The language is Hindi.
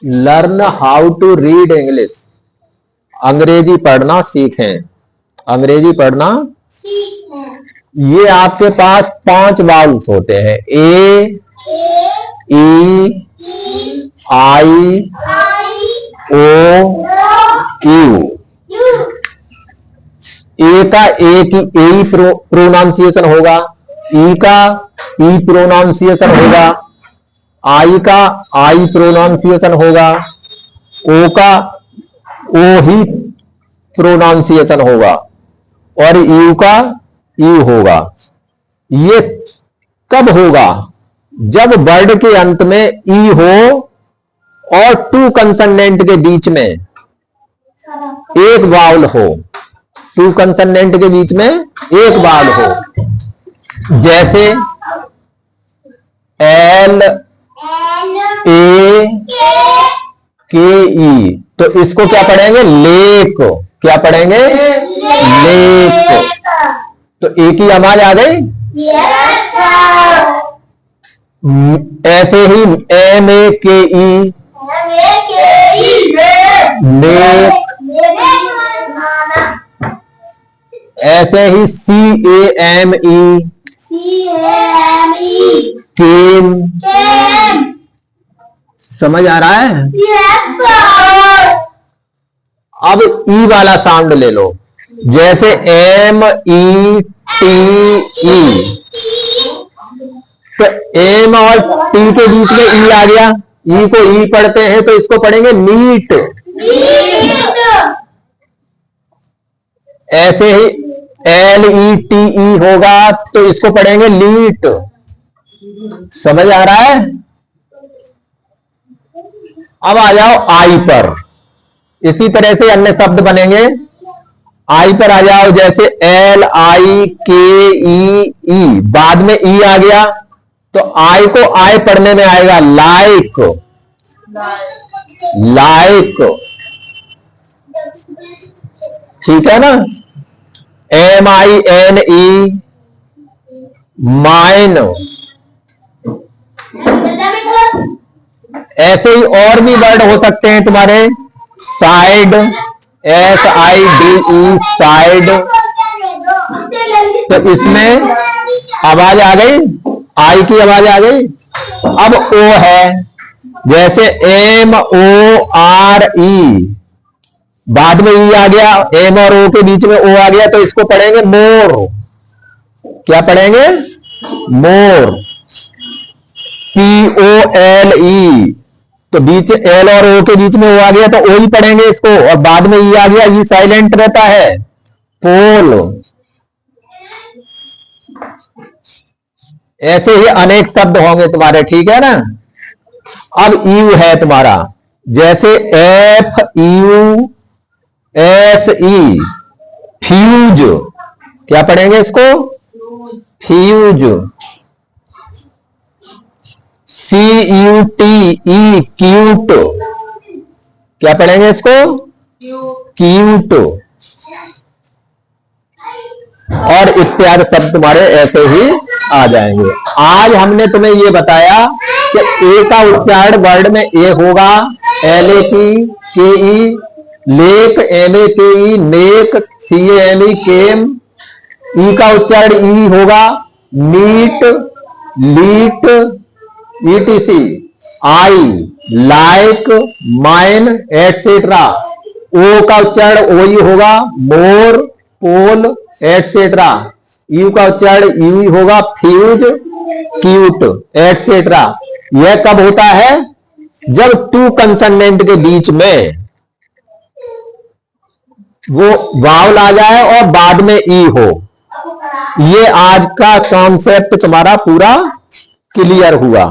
Learn how to read English, अंग्रेजी पढ़ना सीखें, अंग्रेजी पढ़ना सीखें। ये आपके पास 5 वाउल्स होते हैं, ए, ई, आई, ओ, यू। ए का ए प्रोनाउंसिएशन होगा, ई का ई प्रोनाउंसिएशन होगा, आई का आई प्रोनाउंसिएशन होगा, ओ का ओ ही प्रोनाउंसिएशन होगा और यू का यू होगा। ये कब होगा? जब वर्ड के अंत में ई हो और 2 कंसोनेंट के बीच में एक वाउल हो, 2 कंसोनेंट के बीच में एक वाउल हो, जैसे एल ए के ई, तो इसको क्या पढ़ेंगे? लेक। क्या पढ़ेंगे? लेक। तो एक ही आवाज आ गई। ऐसे ही एम ए के ई, लेक। ऐसे ही सी ए एम ई, केम। समझ आ रहा है? yes, अब ई वाला साउंड ले लो, जैसे एम ई टी ई, तो एम और टी के बीच में ई आ गया, ई को ई पढ़ते हैं तो इसको पढ़ेंगे मीट। ऐसे ही एल ई टी ई होगा तो इसको पढ़ेंगे लीट। समझ आ रहा है? अब आ जाओ आई पर, इसी तरह से अन्य शब्द बनेंगे। आई पर आ जाओ, जैसे एल आई के ई, बाद में ई आ गया तो आई को आई पढ़ने में आएगा लाइक, लाइक। ठीक है ना? M I N E, mine. ऐसे ही और भी वर्ड हो सकते हैं तुम्हारे, side, S I D E, side. तो इसमें आवाज आ गई, आई की आवाज आ गई। अब ओ है, जैसे एम ओ आर ई, बाद में ई आ गया, एम और ओ के बीच में ओ आ गया तो इसको पढ़ेंगे मोर। क्या पढ़ेंगे? मोर। सी ओ एल ई, तो बीच एल और ओ के बीच में ओ आ गया तो ओ ही पढ़ेंगे इसको, और बाद में ई आ गया, ई साइलेंट रहता है। पोल। ऐसे ही अनेक शब्द होंगे तुम्हारे, ठीक है ना? अब यू है तुम्हारा, जैसे F U S E, fuse. क्या पढ़ेंगे इसको? Fuse. C U T E, cute. क्या पढ़ेंगे इसको? क्यूट। और इत्यादि शब्द तुम्हारे ऐसे ही आ जाएंगे। आज हमने तुम्हें ये बताया कि ए का उच्चारण वर्ड में ए होगा, एल ए की के ई, लेक, एम ए के ई, नेक, सी ए एम ई, केम। ई का उच्चारण ई होगा, मीट, लीट, ईटीसी, आई, लाइक, माइन, एटसेट्रा। ओ का उच्चारण ओ ही होगा, मोर, पोल, एटसेट्रा। यू का उच्चारण यू ही होगा, फ्यूज, क्यूट, एटसेट्रा। यह कब होता है? जब 2 कंसोनेंट के बीच में वो वावल आ जाए और बाद में ई हो। ये आज का कॉन्सेप्ट तुम्हारा पूरा क्लियर हुआ।